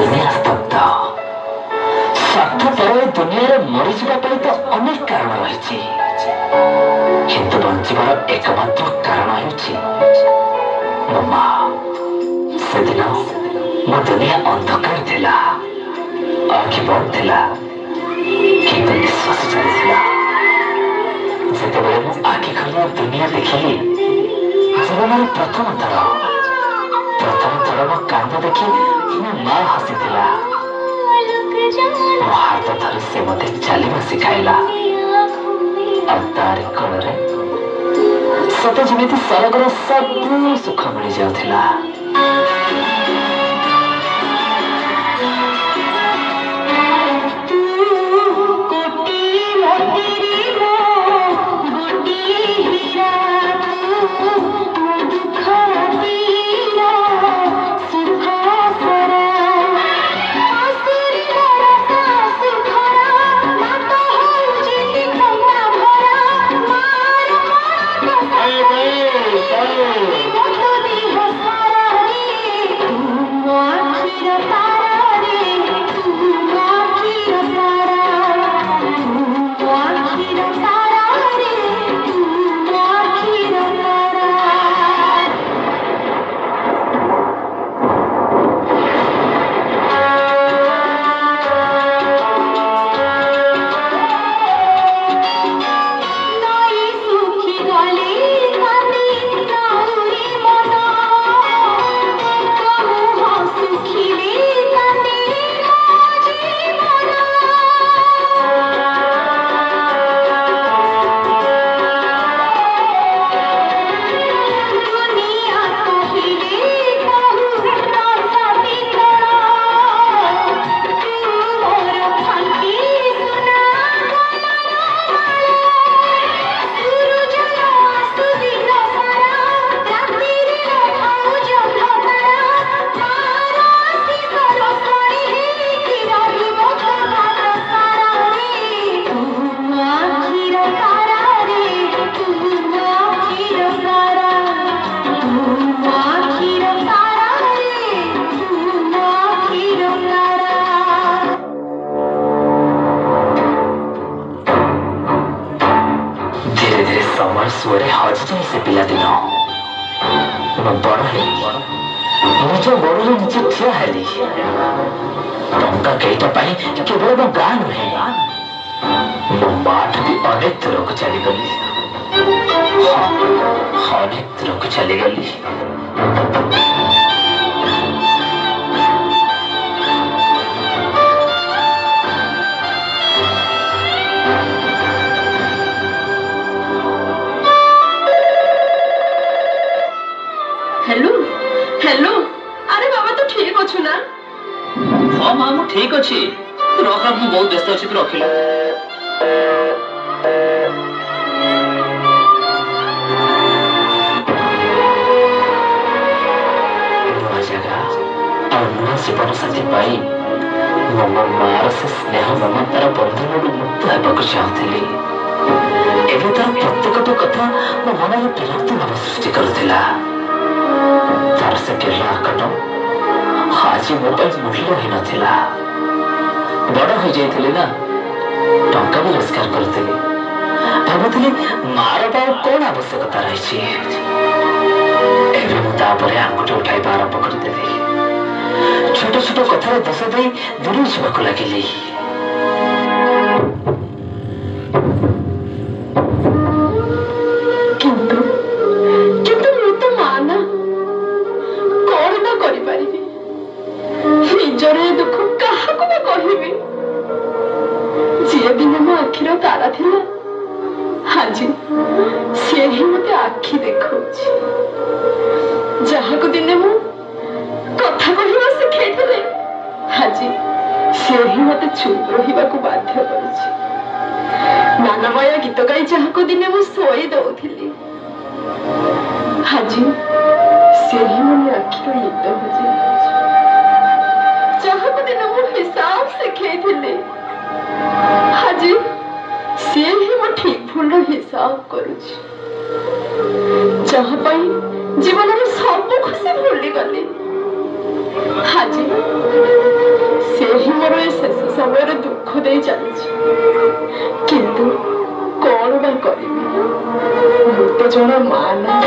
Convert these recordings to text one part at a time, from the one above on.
दुनिया स्तब्ध स्वार्थ पर दुनिया मरीजा तो अनेक कारण रही किंतु बंचार एकमात्र कारण हो माँ से दिन मो दुनिया अंधकार थिला आखि बंद थिला किंतु निश्वास चलता जिते आखि खोल दुनिया देखिली जीवन प्रथम थर मो कांद देखी मो माँ हसी मो हाथ धरी से मत चलवा शिखाला और तार कोल सत जमी सरगर सब सुख मिल जाऊला सुअरे हजि जाए से पिलादिन बड़ निज गोड़ निजे ठिया हेली टंका कईटा केवल मो गाँ नुहे मो माठ भी अनेक दूर को चलीगली अनेक दूर को चलीगली हेलो अरे बाबा तो ठीक अच्छु ना हाँ माँ मु ठीक अच्छी रख रख बहुत व्यस्त अच्छी तू रखिल नुआ जगह और नुआ जीवन साथी पाई मो मार से स्नेह ममतार बंधन मुक्त होगा चाहूली एवं तार प्रत्येक कथा मो मन में विरक्ति भाव सृष्टि करुला तार से केरला कट आज मोबाइल मूल्य ही नथिला बड़ हो जाइथिली ना टंका भी रोजगार करथिली भाबुथिली मार पाव कौन आवश्यकता रही एवं मुझे आंगुठी उठाइबा आरंभ करदेली छोट छोट कथार दोष दे दूर जावाक लगिली दुख क्या कहबी जी दिन मो आखिर तारा थिला आज सी ही मत आखि देखा जहा को दिने मु कथा कहवा शिखे आज सी ही मत चुप रहा बाध्य कर नानामय गीत गाई जहा को दिने मु शोई दौली आज सी ही मन आखिर निद हो जाए हिसाब शिखे आज सी ही मो ठीक भूल हिसाब करुची जीवन सब खुशी भूली गली आज समय दुख दे चलछि किंतु कौन बा करिबि मु तो जण मां ना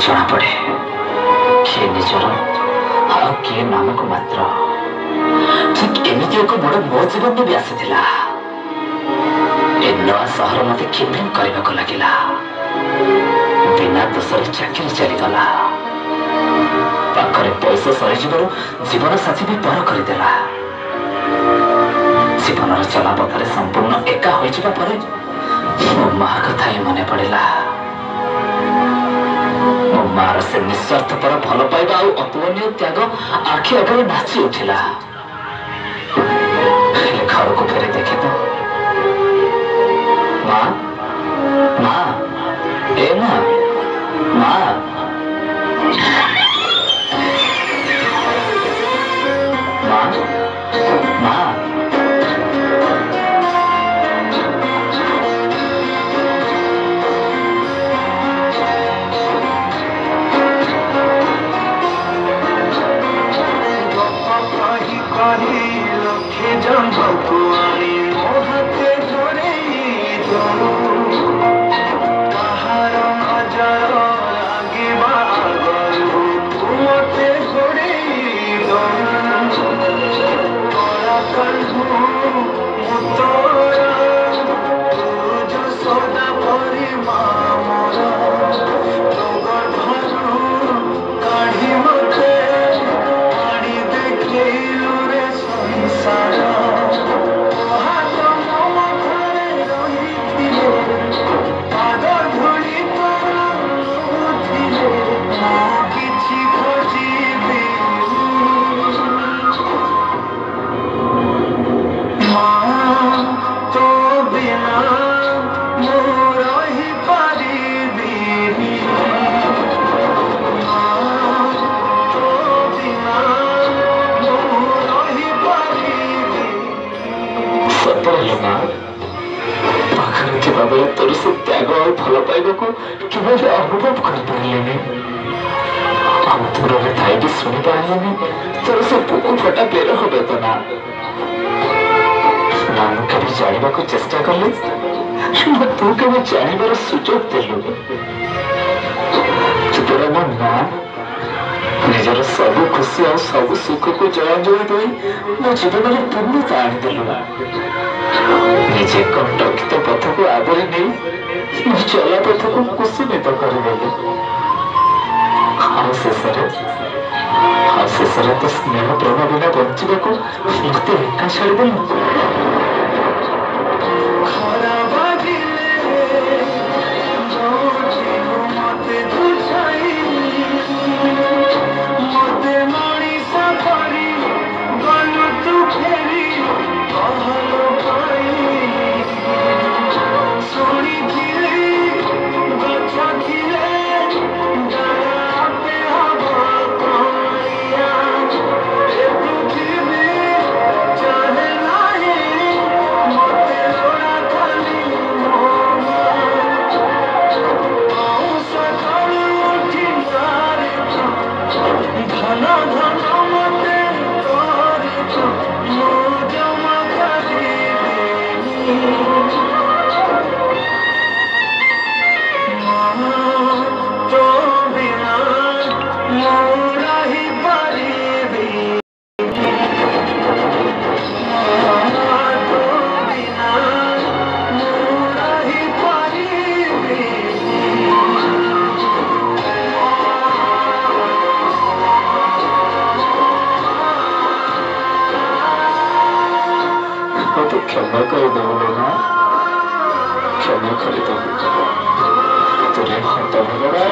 जना पड़े किए निजर आ किए नामक मात्र ठीक एमती एक बड़ मो जीवन में भी आसीला ए नवा सहर मत खिन्भिन करने लगिला बिना दोषर चाकरी चलीगला पाखरे पैसा सरीज जीवन साथी भी पर करदेला जीवन चलापथरे संपूर्ण एका हो मो माँ कथा ही मन पड़ा मो मार से निस्वार्थ पर भल पाइबा और अतुलनीय त्याग आखि आगे नाची उठिला घर को फेरी देखे तो माँ माँ ए माँ माँ माँ माँ तोर से त्याग और भल पाइबा को केवल अनुभव कर पारे हम दूर थाई भी शुणी पारे तोर से बुकु फटा बेर हे तो ना कभी जानवा को चेष्टा कले तू कभी जानवर सुजोग देलु तोर मो मां निजर सब खुशी और सब सुख को जय जय दे मो जीवन में पूर्णता आनीदेलु निजे कंटकित पथ को आवरी नहीं चला पथ को कुसुमित करदेलु शेष तो स्नेह प्रेम बिना बंचा को मत एका छाड़देलु ମତେ କ୍ଷମା କରିଦେବୁ ନା, କ୍ଷମା କରିଦେବୁ। ତୋର ହାତ ଭଲରେ